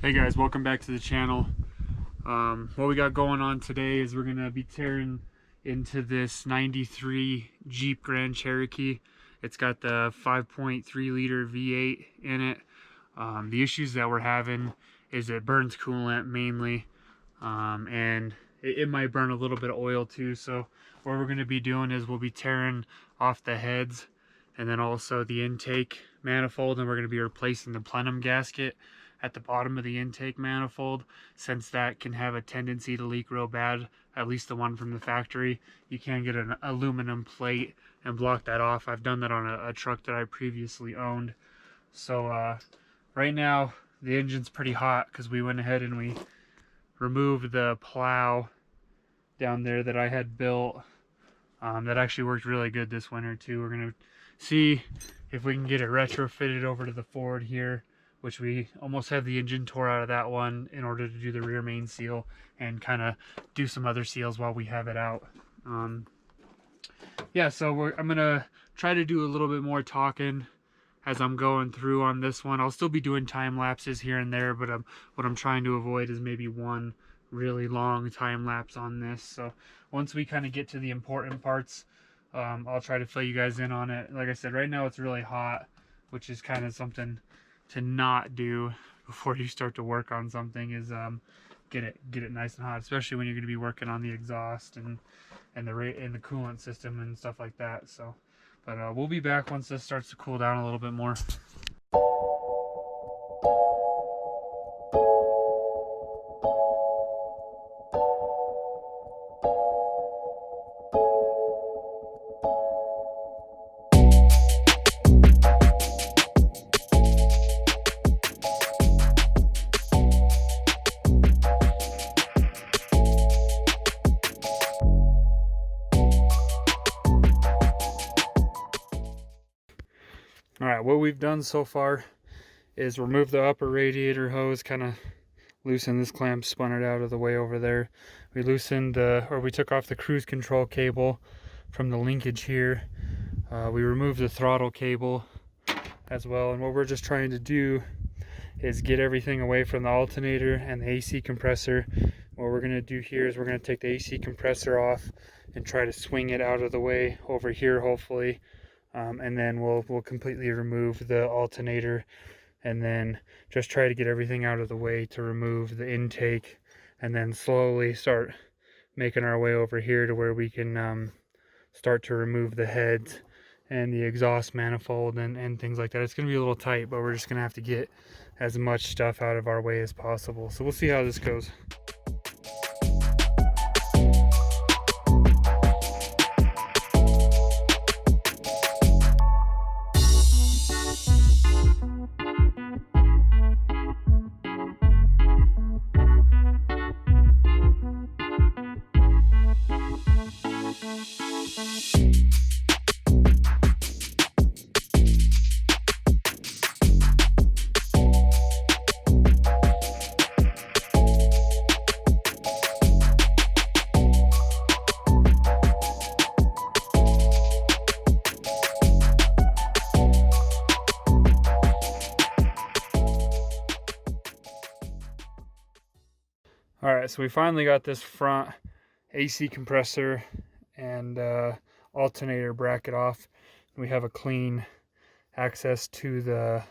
Hey guys, welcome back to the channel. What we got going on today is we're gonna be tearing into this 93 Jeep Grand Cherokee. It's got the 5.3 liter V8 in it. The issues that we're having is it burns coolant mainly, and it might burn a little bit of oil too. So what we're gonna be doing is we'll be tearing off the heads and then also the intake manifold, and we're gonna be replacing the plenum gasket at the bottom of the intake manifold, since that can have a tendency to leak real bad, at least the one from the factory. You can get an aluminum plate and block that off. I've done that on a truck that I previously owned. So right now the engine's pretty hot because we went ahead and we removed the plow down there that I had built. That actually worked really good this winter too. We're gonna see if we can get it retrofitted over to the Ford here, which we almost have the engine tore out of that one in order to do the rear main seal and kind of do some other seals while we have it out. Yeah, so I'm gonna try to do a little bit more talking as I'm going through on this one. I'll still be doing time lapses here and there, but what I'm trying to avoid is maybe one really long time lapse on this. So once we kind of get to the important parts, I'll try to fill you guys in on it. Like I said, right now it's really hot, which is kind of something to not do before you start to work on something, is get it nice and hot, especially when you're going to be working on the exhaust and the coolant system and stuff like that. So but we'll be back once this starts to cool down a little bit more. Alright, what we've done so far is remove the upper radiator hose, kind of loosen this clamp, spun it out of the way over there. We loosened we took off the cruise control cable from the linkage here. We removed the throttle cable as well, and what we're just trying to do is get everything away from the alternator and the AC compressor. What we're going to do here is we're going to take the AC compressor off and try to swing it out of the way over here, hopefully. And then we'll completely remove the alternator, and then just try to get everything out of the way to remove the intake, and then slowly start making our way over here to where we can start to remove the heads and the exhaust manifold and things like that. It's going to be a little tight, but we're just going to have to get as much stuff out of our way as possible. So we'll see how this goes. Alright, so we finally got this front AC compressor and alternator bracket off. We have a clean access to the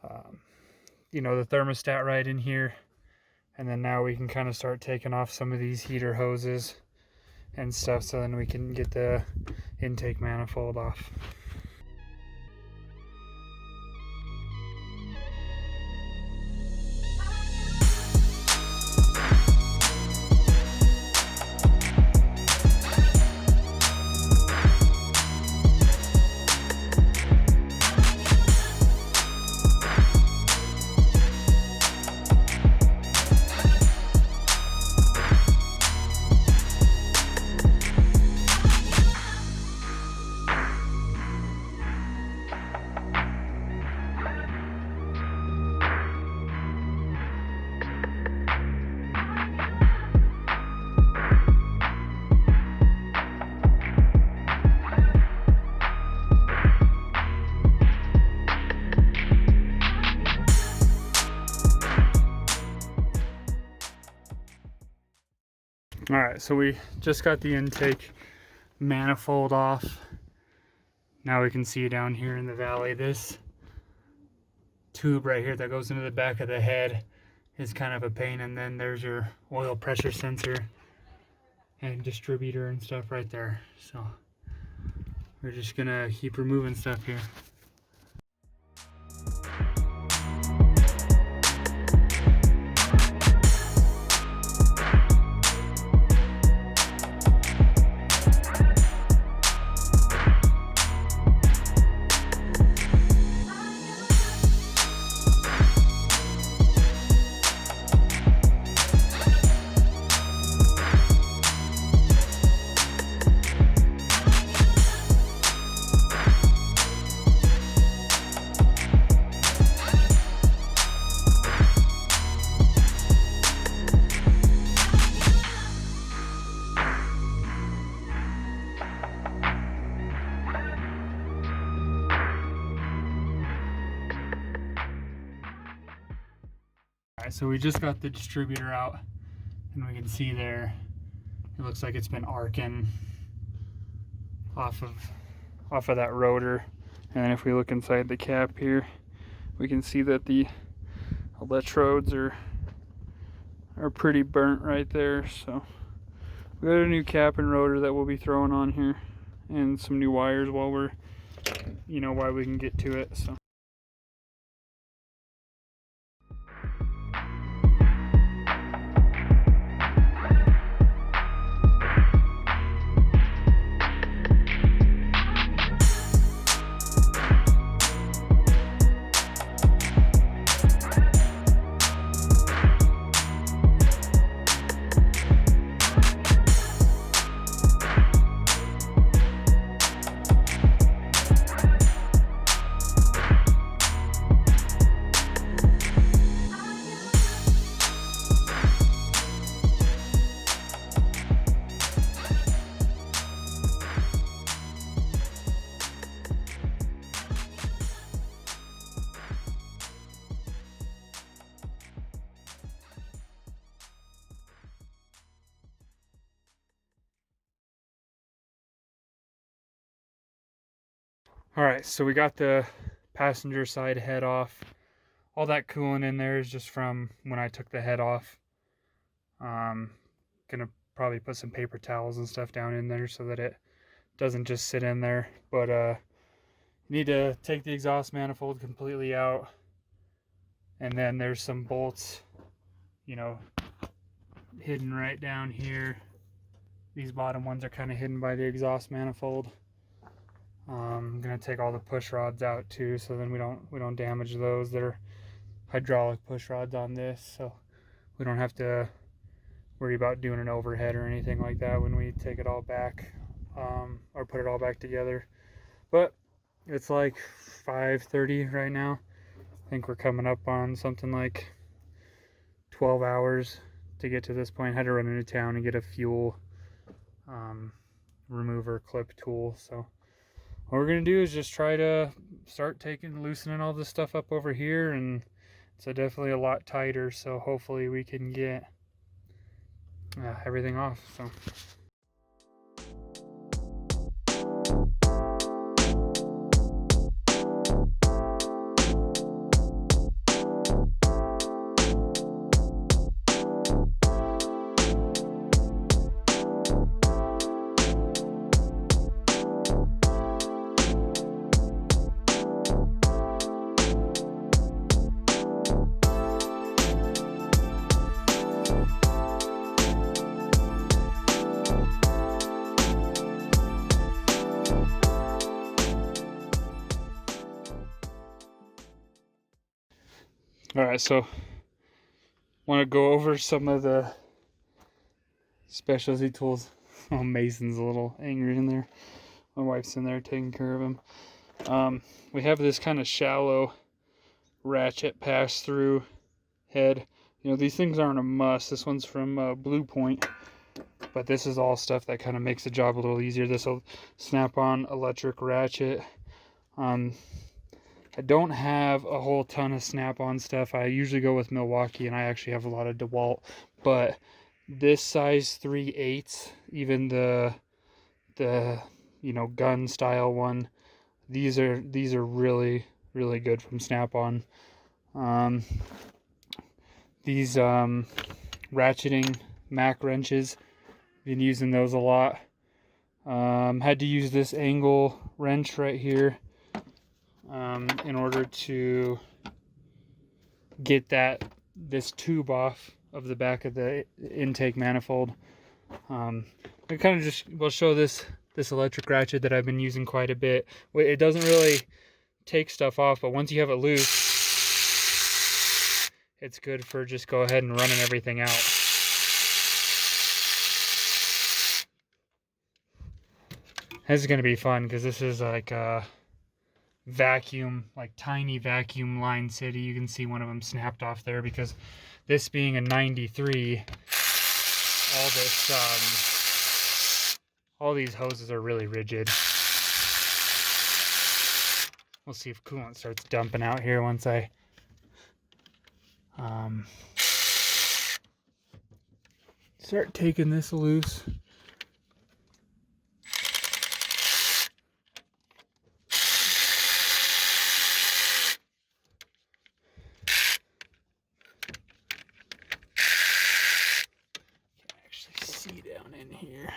the thermostat right in here, and then now we can kind of start taking off some of these heater hoses and stuff, so then we can get the intake manifold off. All right, so we just got the intake manifold off. Now we can see down here in the valley, this tube right here that goes into the back of the head is kind of a pain, and then there's your oil pressure sensor and distributor and stuff right there. So we're just gonna keep removing stuff here. Alright, so we just got the distributor out, and we can see there it looks like it's been arcing off of that rotor. And then if we look inside the cap here, we can see that the electrodes are pretty burnt right there. So we got a new cap and rotor that we'll be throwing on here, and some new wires while we're, while we can get to it. So alright, so we got the passenger side head off. All that coolant in there is just from when I took the head off. Gonna probably put some paper towels and stuff down in there so that it doesn't just sit in there. But you need to take the exhaust manifold completely out, and then there's some bolts, hidden right down here. These bottom ones are kind of hidden by the exhaust manifold. I'm gonna take all the push rods out too, so then we don't damage those. They're hydraulic push rods on this, so we don't have to worry about doing an overhead or anything like that when we take it all back, or put it all back together. But it's like 5:30 right now. I think we're coming up on something like 12 hours to get to this point. I had to run into town and get a fuel remover clip tool. So what we're gonna do is just try to start loosening all this stuff up over here, and it's definitely a lot tighter, so hopefully we can get everything off. So alright, so want to go over some of the specialty tools. Oh, Mason's a little angry in there. My wife's in there taking care of him. We have this kind of shallow ratchet pass-through head. These things aren't a must. This one's from Blue Point, but this is all stuff that kind of makes the job a little easier. This will snap on electric ratchet. I don't have a whole ton of snap-on stuff. I usually go with Milwaukee, and I actually have a lot of DeWalt, but this size 3/8, even the you know, gun style one, these are really good from Snap-on. These ratcheting Mac wrenches, been using those a lot. Had to use this angle wrench right here in order to get this tube off of the back of the intake manifold. I kind of just will show this electric ratchet that I've been using quite a bit. It doesn't really take stuff off, but once you have it loose, it's good for just go ahead and running everything out. This is going to be fun because this is like a vacuum, like tiny vacuum line city. You can see one of them snapped off there because this being a 93, all these hoses are really rigid. We'll see if coolant starts dumping out here once I start taking this loose. Can't actually see down in here.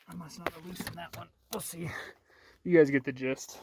I must not have loosened that one. We'll see. You guys get the gist.